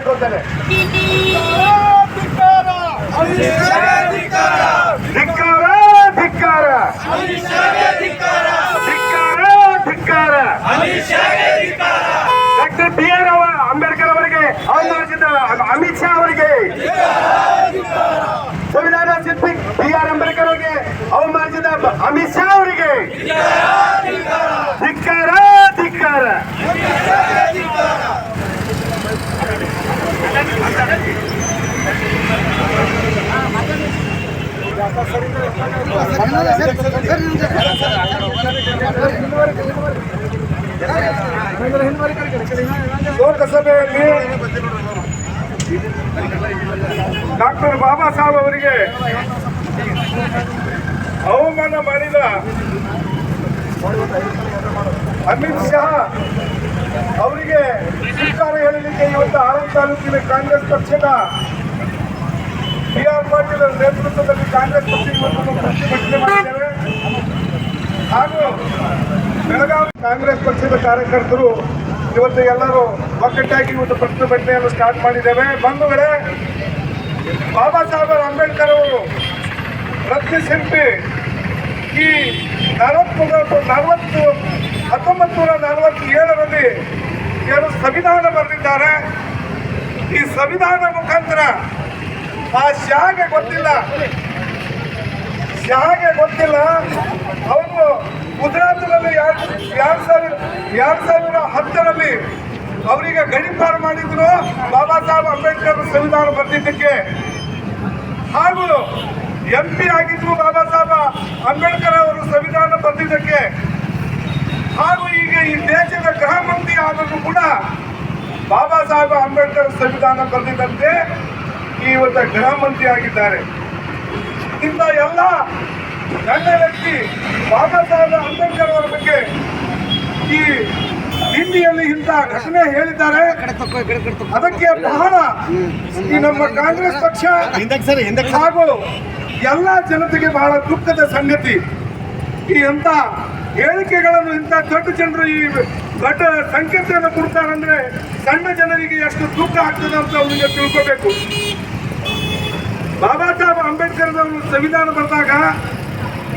ಕೇಳ್ಕೊಳ್ತೇನೆ. Doctor BR Ambedkar ಅವರಿಗೆ ಅವಮಾನಿಸಿದ ಅಮಿತ್ ಶಾ ಅವರಿಗೆ, ಸಂವಿಧಾನ ಶಿಲ್ಪಿ BR ಅಂಬೇಡ್ಕರ್ ಅವರಿಗೆ ಅವಮಾನಿಸಿದ ಅಮಿತ್ ಶಾ ಅವರಿಗೆ ಧಿಕ್ಕಾರ ಧಿಕ್ಕಾರ. ಲೋಕಸಭೆಯಲ್ಲಿ ಡಾಕ್ಟರ್ ಬಾಬಾ ಸಾಹೇಬ್ ಅವರಿಗೆ ಅವಮಾನ ಮಾಡಿದ ಅಮಿತ್ ಶಾ ಅವರಿಗೆ ಸರ್ಕಾರ ಹೇಳಲಿಕ್ಕೆ ಇವತ್ತು ಆಳಂದ ತಾಲೂಕಿನ ಕಾಂಗ್ರೆಸ್ ಪಕ್ಷದ BR ಪಾಟೀಲ್ ನೇತೃತ್ವದಲ್ಲಿ ಕಾಂಗ್ರೆಸ್ ಪಕ್ಷ ಇವತ್ತು ಪ್ರತಿಭಟನೆ ಮಾಡಿದ್ದೇವೆ. ಹಾಗೂ ಬೆಳಗಾವಿ ಕಾಂಗ್ರೆಸ್ ಪಕ್ಷದ ಕಾರ್ಯಕರ್ತರು ಇವತ್ತು ಎಲ್ಲರೂ ಒಗ್ಗಟ್ಟಾಗಿ ಇವತ್ತು ಪ್ರತಿಭಟನೆಯನ್ನು ಸ್ಟಾರ್ಟ್ ಮಾಡಿದ್ದೇವೆ. ಬಂಧುಗಳೇ, ಬಾಬಾ ಸಾಹೇಬ್ ಅಂಬೇಡ್ಕರ್ ಅವರು ರತ್ನಶಿಲ್ಪಿ ಈ 1947ರಲ್ಲಿ ಏನು ಸಂವಿಧಾನ ಬರೆದಿದ್ದಾರೆ. ಈ ಸಂವಿಧಾನ ಮುಖಾಂತರ ಆ ಶಾಗೆ ಗೊತ್ತಿಲ್ಲ ಅವರು ಗುಜರಾತ್ನಲ್ಲಿ 2010ರಲ್ಲಿ ಅವರಿಗೆ ಗಡೀಪಾರು ಮಾಡಿದ್ರು ಬಾಬಾ ಸಾಹೇಬ್ ಅಂಬೇಡ್ಕರ್ ಸಂವಿಧಾನ ಬರೆದಿದ್ದಕ್ಕೆ. ಹಾಗೂ MP ಆಗಿದ್ರು ಬಾಬಾ ಸಾಹೇಬ್ ಅಂಬೇಡ್ಕರ್ ಅವರು ಸಂವಿಧಾನ ಬರೆದಿದ್ದಕ್ಕೆ. ಹಾಗೂ ಈಗ ಈ ದೇಶದ ಗೃಹ ಮಂತ್ರಿ ಆದರೂ ಕೂಡ ಬಾಬಾ ಸಾಹೇಬ್ ಅಂಬೇಡ್ಕರ್ ಸಂವಿಧಾನ ಬರೆದಿದ್ದಂತೆ ಇವತ್ತು ಗೃಹ ಮಂತ್ರಿ ಆಗಿದ್ದಾರೆ. ಇಂಥ ಎಲ್ಲ ಗಣ್ಯ ವ್ಯಕ್ತಿ ಬಾಬಾ ಸಾಹೇಬ್ ಅಂಬೇಡ್ಕರ್ ಅವರ ಬಗ್ಗೆ ಈ ಹಿಂದಿಯಲ್ಲಿ ಇಂಥ ಘಟನೆ ಹೇಳಿದ್ದಾರೆ. ಅದಕ್ಕೆ ಬಹಳ ಈ ನಮ್ಮ ಕಾಂಗ್ರೆಸ್ ಪಕ್ಷ ಹಾಗೂ ಎಲ್ಲ ಜನತೆಗೆ ಬಹಳ ದುಃಖದ ಸಂಗತಿ. ಈ ಎಂಥ ಹೇಳಿಕೆಗಳನ್ನು ಇಂಥ ದೊಡ್ಡ ಜನರು ಈ ದೊಡ್ಡ ಸಂಕೇತವನ್ನು ಕೊಡ್ತಾರಂದ್ರೆ ಸಣ್ಣ ಜನರಿಗೆ ಎಷ್ಟು ದುಃಖ ಆಗ್ತದೆ ಅಂತ ಅವರಿಗೆ ತಿಳ್ಕೋಬೇಕು. ಬಾಬಾ ಸಾಹೇಬ್ ಅಂಬೇಡ್ಕರ್ ಅವರು ಸಂವಿಧಾನ ಬರೆದಾಗ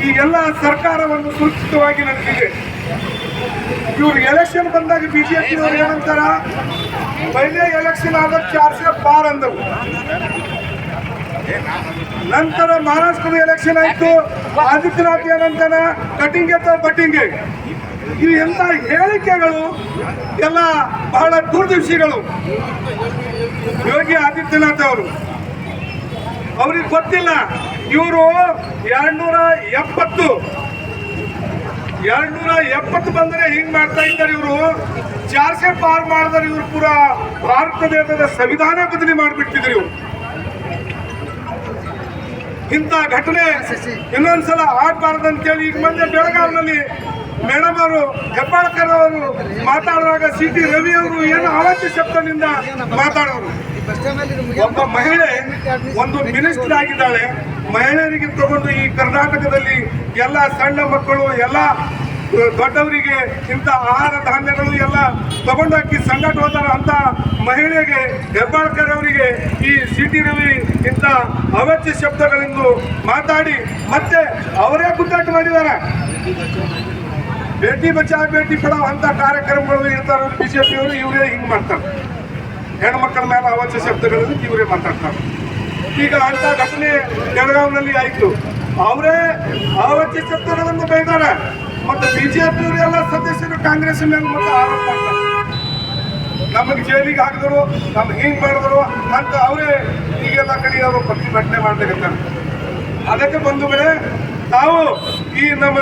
ಈ ಎಲ್ಲ ಸರ್ಕಾರವನ್ನು ಸುರಕ್ಷಿತವಾಗಿ ನಡೆದಿದೆ. ಇವರು ಎಲೆಕ್ಷನ್ ಬಂದಾಗ BJP ಅವರು ಏನಂತಾರ, ಪೈಲೆ ಎಲೆಕ್ಷನ್ ಆದ 400 ಪಾರ್ ಅಂದವು. ನಂತರ ಮಹಾರಾಷ್ಟ್ರದ ಎಲೆಕ್ಷನ್ ಆಯ್ತು, ಆದಿತ್ಯನಾಥ್ ಏನಂತಾನ ಕಟಿಂಗ್ ಅಥವಾ ಬಟ್ಟಿಂಗ್. ಇವು ಎಂತ ಹೇಳಿಕೆಗಳು ಎಲ್ಲ ಬಹಳ ದುರ್ದೃಶ್ಯಗಳು. ಯೋಗಿ ಆದಿತ್ಯನಾಥ್ ಅವರು ಅವ್ರಿಗೆ ಗೊತ್ತಿಲ್ಲ, ಇವರು 270 ಬಂದರೆ ಹಿಂಗ್ ಮಾಡ್ತಾ ಇದ್ದಾರೆ. ಇವರು 400 ಪಾರ್ ಮಾಡಿದ್ರೆ ಇವರು ಪೂರ ಭಾರತ ದೇಶದ ಸಂವಿಧಾನ ಬದಲಿ ಮಾಡಿಬಿಡ್ತಿದ್ರು ಇವರು. ಇಂಥ ಘಟನೆ ಇನ್ನೊಂದ್ಸಲ ಆಗ್ಬಾರ್ದು ಅಂತೇಳಿ ಈಗ ಮೊನ್ನೆ ಬೆಳಗಾವಿನಲ್ಲಿ ಮೇಡಮ್ ಅವರು ಹೆಬ್ಬಾಳ್ಕರ್ ಅವರು ಮಾತಾಡುವಾಗ CT ರವಿ ಅವರು ಏನು ಅವಾಚ್ಯ ಶಬ್ದದಿಂದ ಮಾತಾಡೋರು. ಒಬ್ಬ ಮಹಿಳೆ ಒಂದು ಮಿನಿಸ್ಟರ್ ಆಗಿದ್ದಾಳೆ. ಮಹಿಳೆಯರಿಗೆ ತಗೊಂಡು ಈ ಕರ್ನಾಟಕದಲ್ಲಿ ಎಲ್ಲ ಸಣ್ಣ ಮಕ್ಕಳು ಎಲ್ಲ ದೊಡ್ಡವರಿಗೆ ಇಂಥ ಆಹಾರ ಧಾನ್ಯಗಳು ಎಲ್ಲ ತಗೊಂಡಾಕಿ ಸಂಘಟ ಹೋದಾರ ಅಂತ ಮಹಿಳೆಗೆ ಹೆಬ್ಬಾಳ್ಕರ್ ಅವರಿಗೆ ಈ CT ರವಿ ಇಂಥ ಅವಾಚ್ಯ ಶಬ್ದಗಳಿಂದ ಮಾತಾಡಿ ಮತ್ತೆ ಅವರೇ ಗುದ್ದಾಟ ಮಾಡಿದ್ದಾರೆ. ಬೇಟಿ ಬಚಾವ್ ಬೇಟಿ ಪಡಾವ್ ಅಂತ ಕಾರ್ಯಕ್ರಮಗಳು ಇರ್ತಾರೆ BJP ಅವರು. ಇವರೇ ಹಿಂಗೆ ಮಾಡ್ತಾರೆ, ಹೆಣ್ಮಕ್ಕಳ ಮೇಲೆ ಅವಾಚ್ಯ ಶಬ್ದಗಳನ್ನು ಇವರೇ ಮಾತಾಡ್ತಾರೆ. ಈಗ ಅಂತ ಘಟನೆ ಬೆಳಗಾವಿನಲ್ಲಿ ಆಯಿತು. ಅವರೇ ಅವಾಚ್ಯ ಶಬ್ದಗಳನ್ನು ಬೈದಾರೆ. ಮತ್ತು BJP ಎಲ್ಲ ಸದಸ್ಯರು ಕಾಂಗ್ರೆಸ್ ಮೇಲೆ ಮತ್ತೆ ಆರೋಪ ಮಾಡ್ತಾರೆ, ನಮಗೆ ಜೈಲಿಗೆ ಹಾಕಿದ್ರು, ನಮ್ಗೆ ಹಿಂಗೆ ಮಾಡಿದ್ರು ಅಂತ ಅವರೇ ಈಗೆಲ್ಲ ಕಡೆ ಅವರು ಪ್ರತಿಭಟನೆ ಮಾಡ್ಲಿಕ್ಕೆ. ಅದಕ್ಕೆ ಬಂಧುಗಳೇ, ತಾವು ಈ ನಮ್ಮ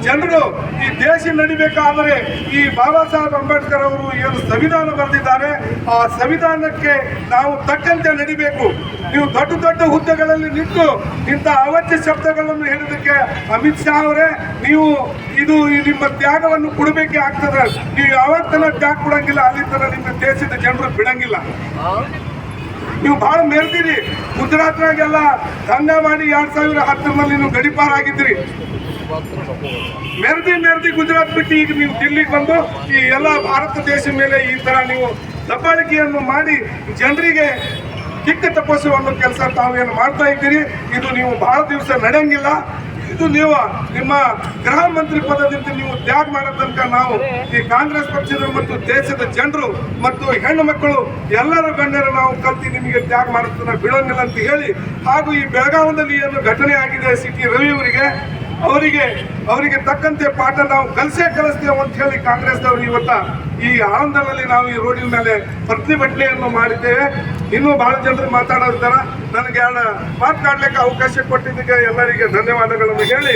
ಜನರು ಈ ದೇಶ ನಡಿಬೇಕಾದರೆ ಈ ಬಾಬಾ ಸಾಹೇಬ್ ಅಂಬೇಡ್ಕರ್ ಅವರು ಏನು ಸಂವಿಧಾನ ಬರೆದಿದ್ದಾರೆ ಆ ಸಂವಿಧಾನಕ್ಕೆ ನಾವು ತಕ್ಕಂತೆ ನಡಿಬೇಕು. ನೀವು ದೊಡ್ಡ ದೊಡ್ಡ ಹುದ್ದೆಗಳಲ್ಲಿ ನಿಂತು ಇಂಥ ಅವಾಚ್ಯ ಶಬ್ದಗಳನ್ನು ಹೇಳಿದಕ್ಕೆ ಅಮಿತ್ ಶಾ ಅವರೇ, ನೀವು ಇದು ನಿಮ್ಮ ತ್ಯಾಗವನ್ನು ಕೊಡಬೇಕೇ ಆಗ್ತದೆ. ನೀವು ಯಾವತ್ತನ ತ್ಯಾಗ ಕೊಡಂಗಿಲ್ಲ, ಅಲ್ಲಿ ತನಕ ನಿಮ್ಮ ದೇಶದ ಜನರು ಬಿಡಂಗಿಲ್ಲ. ನೀವು ಭಾಳ ಮೆರೆದಿರಿ. ಗುಜರಾತ್ನಾಗೆಲ್ಲ ದಂಗ ಮಾಡಿ 2010ರಲ್ಲಿ ನೀವು ಗಡಿಪಾರಾಗಿದ್ದೀರಿ. ಮೆರೆದಿ ಗುಜರಾತ್ ಬಿಟ್ಟು ಈಗ ನೀವು ದಿಲ್ಲಿಗೆ ಬಂದು ಈ ಎಲ್ಲ ಭಾರತ ದೇಶ ಮೇಲೆ ಈ ತರ ನೀವು ದಬ್ಬಾಳಿಕೆಯನ್ನು ಮಾಡಿ ಜನರಿಗೆ ಕಿಕ್ಕ ತಪ್ಪಿಸುವ ಒಂದು ಕೆಲಸ ತಾವೇನು ಮಾಡ್ತಾ ಇದ್ದೀರಿ. ಇದು ನೀವು ಬಹಳ ದಿವಸ ನಡೆಯಂಗಿಲ್ಲ. ಇದು ನೀವು ನಿಮ್ಮ ಗೃಹ ಮಂತ್ರಿ ಪದದಿಂದ ನೀವು ತ್ಯಾಗ ಮಾಡೋ ತನಕ ನಾವು ಈ ಕಾಂಗ್ರೆಸ್ ಪಕ್ಷದ ಮತ್ತು ದೇಶದ ಜನರು ಮತ್ತು ಹೆಣ್ಣು ಮಕ್ಕಳು ಎಲ್ಲರ ಗಣ್ಯರು ನಾವು ಕಲ್ತಿ ನಿಮಗೆ ತ್ಯಾಗ ಮಾಡೋದನ್ನ ಬಿಡೋಂಗಿಲ್ಲ ಅಂತ ಹೇಳಿ, ಹಾಗೂ ಈ ಬೆಳಗಾವಿಯಲ್ಲಿ ಏನು ಘಟನೆ ಆಗಿದೆ ಸಿಟಿ ರವಿ ಅವರಿಗೆ ತಕ್ಕಂತೆ ಪಾಠ ನಾವು ಕಲಿಸ್ತೇವೆ ಅಂತ ಹೇಳಿ ಕಾಂಗ್ರೆಸ್ದವರು ಇವತ್ತ ಈ ಆಂದೋಲನದಲ್ಲಿ ನಾವು ಈ ರೋಡಿನ ಮೇಲೆ ಪ್ರತಿಭಟನೆಯನ್ನು ಮಾಡಿದ್ದೇವೆ. ಇನ್ನೂ ಬಹಳ ಜನರು ಮಾತಾಡೋದಾರ. ನನಗೆ ಮಾತನಾಡ್ಲಿಕ್ಕೆ ಅವಕಾಶ ಕೊಟ್ಟಿದ್ದಕ್ಕೆ ಎಲ್ಲರಿಗೆ ಧನ್ಯವಾದಗಳನ್ನು ಹೇಳಿ